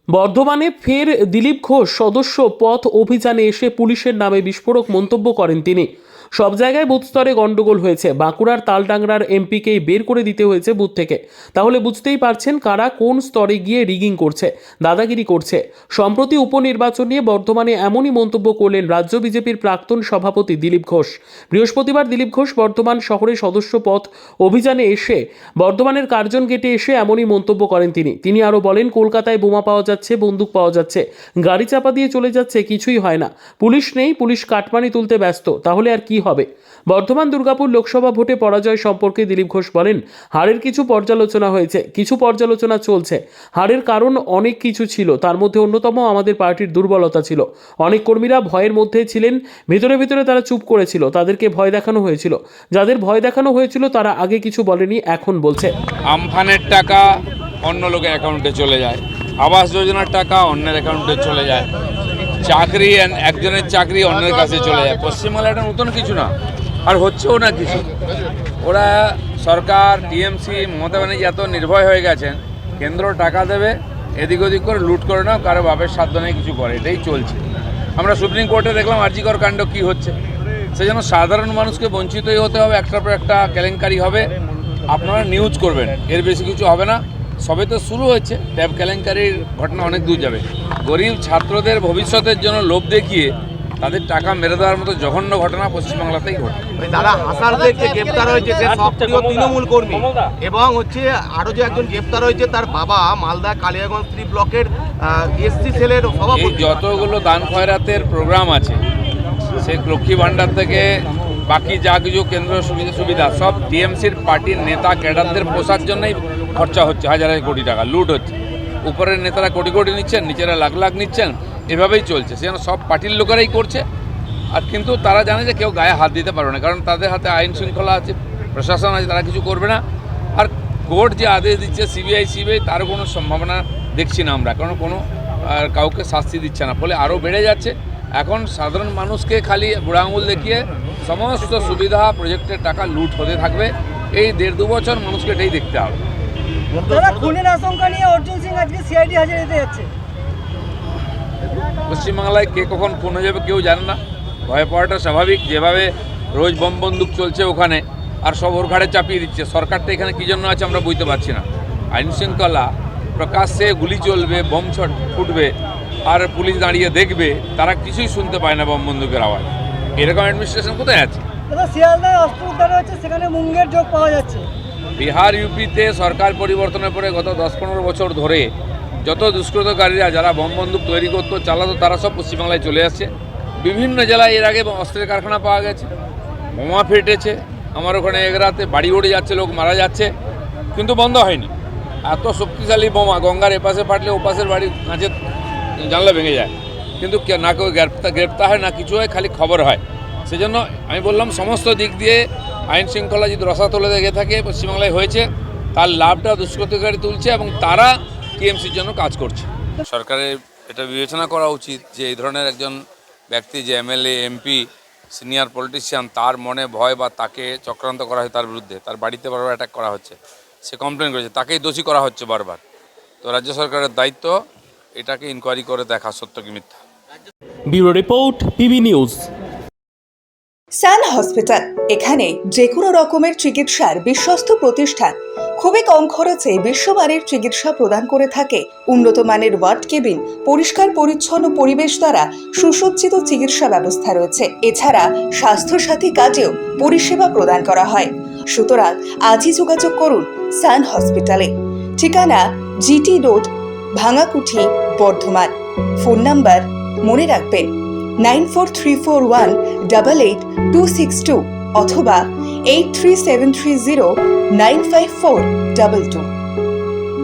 বর্ধমানে ফের দিলীপ ঘোষ সদস্য পথ অভিযানে এসে পুলিশের নামে বিস্ফোরক মন্তব্য করেন তিনি। সব জায়গায় বুথ স্তরে গন্ডগোল হয়েছে, বাঁকুড়ার তালডাংরার এমপিকেই বের করে দিতে হয়েছে বুথ থেকে। তাহলে বুঝতেই পারছেন কারা কোন স্তরে গিয়ে রিগিং করছে, দাদাগিরি করছে। সম্প্রতি উপনির্বাচন নিয়ে বর্ধমানে এমনই মন্তব্য করলেন রাজ্য বিজেপির প্রাক্তন সভাপতি দিলীপ ঘোষ। বৃহস্পতিবার দিলীপ ঘোষ বর্ধমান শহরে সদস্য পথ অভিযানে এসে বর্ধমানের কার্জন গেটে এসে এমনই মন্তব্য করেন তিনি আরও বলেন, কলকাতায় বোমা পাওয়া যাচ্ছে, বন্দুক পাওয়া যাচ্ছে, গাড়ি চাপা দিয়ে চলে যাচ্ছে, কিছুই হয় না। পুলিশ নেই, পুলিশ কাটমানি তুলতে ব্যস্ত, তাহলে আর কি হবে? বর্ধমান দুর্গাপুর লোকসভা ভোটে পরাজয় সম্পর্কে দিলীপ ঘোষ বলেন, হারের কিছু পর্যালোচনা হয়েছে, কিছু পর্যালোচনা চলছে। হারের কারণ অনেক কিছু ছিল, তার মধ্যে অন্যতম আমাদের পার্টির দুর্বলতা ছিল। অনেক কর্মীরা ভয়ের মধ্যে ছিলেন, ভিতরে ভিতরে তারা চুপ করেছিল, তাদেরকে ভয় দেখানো হয়েছিল। যাদের ভয় দেখানো হয়েছিল তারা আগে কিছু বলেনি, এখন বলছে। আমফানের টাকা অন্য লোকের অ্যাকাউন্টে চলে যায়, আবাস যোজনার টাকা অন্যের অ্যাকাউন্টে চলে যায়, চাকরি একজনের চাকরি অন্যের কাছে চলে যায়। পশ্চিমবাংলা এটা নতুন কিছু না, আর হচ্ছেও না কিছু। ওরা সরকার, টিএমসি, মমতা ব্যানার্জি এত নির্ভয় হয়ে গেছেন, কেন্দ্র টাকা দেবে, এদিক ওদিক করে লুট করে নাও, কারো বাপের সাধ্য নেই কিছু করে, এটাই চলছে। আমরা সুপ্রিম কোর্টে দেখলাম আরজিকর কাণ্ড কী হচ্ছে। সেজন্য সাধারণ মানুষকে বঞ্চিতই হতে হবে, একটার পর একটা কেলেঙ্কারি হবে। আপনারা নিউজ করবেন, এর বেশি কিছু হবে না। সবে তো শুরু হয়েছে, ট্যাব কেলেঙ্কারির ঘটনা অনেক দূর যাবে। গরিব ছাত্রদের ভবিষ্যতের জন্য লোভ দেখিয়ে তাদের টাকা মেরে দেওয়ার মতো জঘন্য ঘটনা পশ্চিমবাংলাতেই ঘটে। দাদা হাসানদের যে গ্রেপ্তার হয়েছে সে সক্রিয় তৃণমূল কর্মী, এবং আরো যে একজন গ্রেপ্তার হয়েছে তার বাবা মালদা কালিয়াগঞ্জ 3 ব্লকের এসসি সেলের সভাপতি। যতগুলো দান খয়রাতের প্রোগ্রাম আছে, সে লক্ষ্মী ভাণ্ডার থেকে বাকি যা কিছু কেন্দ্র সুবিধা সব টিএমসির পার্টির নেতা ক্যাডারদের পোষার জন্যই খরচা হচ্ছে। হাজার হাজার কোটি টাকা লুট হচ্ছে। উপরের নেতারা কোটি কোটি নিচ্ছেন, নিচেরা লাখ লাখ নিচ্ছেন, এভাবেই চলছে। সেজন্য সব পার্টির লোকেরাই করছে। আর কিন্তু তারা জানে যে কেউ গায়ে হাত দিতে পারবে না, কারণ তাদের হাতে আইন শৃঙ্খলা আছে, প্রশাসন আছে, তারা কিছু করবে না। আর কোর্ট যে আদেশ দিচ্ছে সিবিআই তার কোনো সম্ভাবনা দেখছি না আমরা, কারণ কোনো কাউকে শাস্তি দিচ্ছে না, ফলে আরও বেড়ে যাচ্ছে। এখন সাধারণ মানুষকে খালি বুড়া আঙুল দেখিয়ে সমস্ত সুবিধা প্রজেক্টের টাকা লুট হতে থাকবে। এই 1.5-2 বছর মানুষকে এটাই দেখতে হবে। খুনের আশঙ্কা নিয়ে অর্জুন সিং আজকে সিআইডি হাজারিতে যাচ্ছে। পশ্চিমবাংলায় কে কখন খুন হয়ে যাবে কেউ জানে না, ভয় পাওয়াটা স্বাভাবিক। যেভাবে রোজ বম বন্দুক চলছে ওখানে, আর সব ওর ঘাড়ে চাপিয়ে দিচ্ছে। সরকারটা এখানে কী জন্য আছে আমরা বুঝতে পারছি না। আইন শৃঙ্খলা প্রকাশ্যে গুলি চলবে, বম ফুটবে, আর পুলিশ দাঁড়িয়ে দেখবে, তারা কিছুই শুনতে পায় না বম বন্দুকের আওয়াজ। এরকম অ্যাডমিনিস্ট্রেশন কোথায় আছে? শিয়ালদায় অস্ত্র উদ্ধার হচ্ছে, সেখানে মুঙ্গের যোগ পাওয়া যাচ্ছে। বিহার ইউপিতে সরকার পরিবর্তনের পরে গত 10-15 বছর ধরে যত দুষ্কৃতকারীরা যারা বম বন্দুক তৈরি করতো, চালাতো, তারা সব পশ্চিমবাংলায় চলে আসছে। বিভিন্ন জেলায় এর আগে অস্ত্রের কারখানা পাওয়া গেছে, বোমা ফেটেছে। আমার ওখানে এগরাতে বাড়ি উড়ে যাচ্ছে, লোক মারা যাচ্ছে, কিন্তু বন্ধ হয়নি। এত শক্তিশালী বোমা, গঙ্গার এপাশে ফাটলে ওপাশের বাড়ির কাঁচের জানলা ভেঙে যায়, কিন্তু না কেউ গ্রেপ্তার হয়, না কিছু হয়, খালি খবর হয়। সেজন্য আমি বললাম সমস্ত দিক দিয়ে আইন শৃঙ্খলা যদি রসাতলে লেগে থাকে, পশ্চিমবাংলায় হয়েছে, তার লাভটা দুষ্কৃতকারী তুলছে এবং তারা টিএমসির জন্য কাজ করছে। সরকারের এটা বিবেচনা করা উচিত যে এই ধরনের একজন ব্যক্তি, যে এমএলএ, এমপি, সিনিয়র পলিটিশিয়ান, তার মনে ভয় বা তাকে চক্রান্ত করা হয় তার বিরুদ্ধে, তার বাড়িতে বারবার অ্যাটাক করা হচ্ছে, সে কমপ্লেন করেছে, তাকেই দোষী করা হচ্ছে বারবার। তো রাজ্য সরকারের দায়িত্ব এটাকে ইনকোয়ারি করে দেখা সত্য কি মিথ্যা। Bureau report, PB news. Sun hospital, এখানে যে কোনো রকমের চিকিৎসার বিশ্বস্ত প্রতিষ্ঠান। খুবই কম খরচে বিশ্বমানের চিকিৎসা প্রদান করে থাকে। উন্নত মানের ওয়ার্ড কেবিন, পরিষ্কার পরিচ্ছন্ন পরিবেশ দ্বারা সুসজ্জিত চিকিৎসা ব্যবস্থা রয়েছে। এছাড়া স্বাস্থ্যসাথী কাজেও পরিষেবা প্রদান করা হয়। সুতরাং আজই যোগাযোগ করুন সান হসপিটালে। ঠিকানা GT road, Bhangakuthi, Bardhaman. Phone number মনে রাখবেন 9434188262 অথবা 83730954222।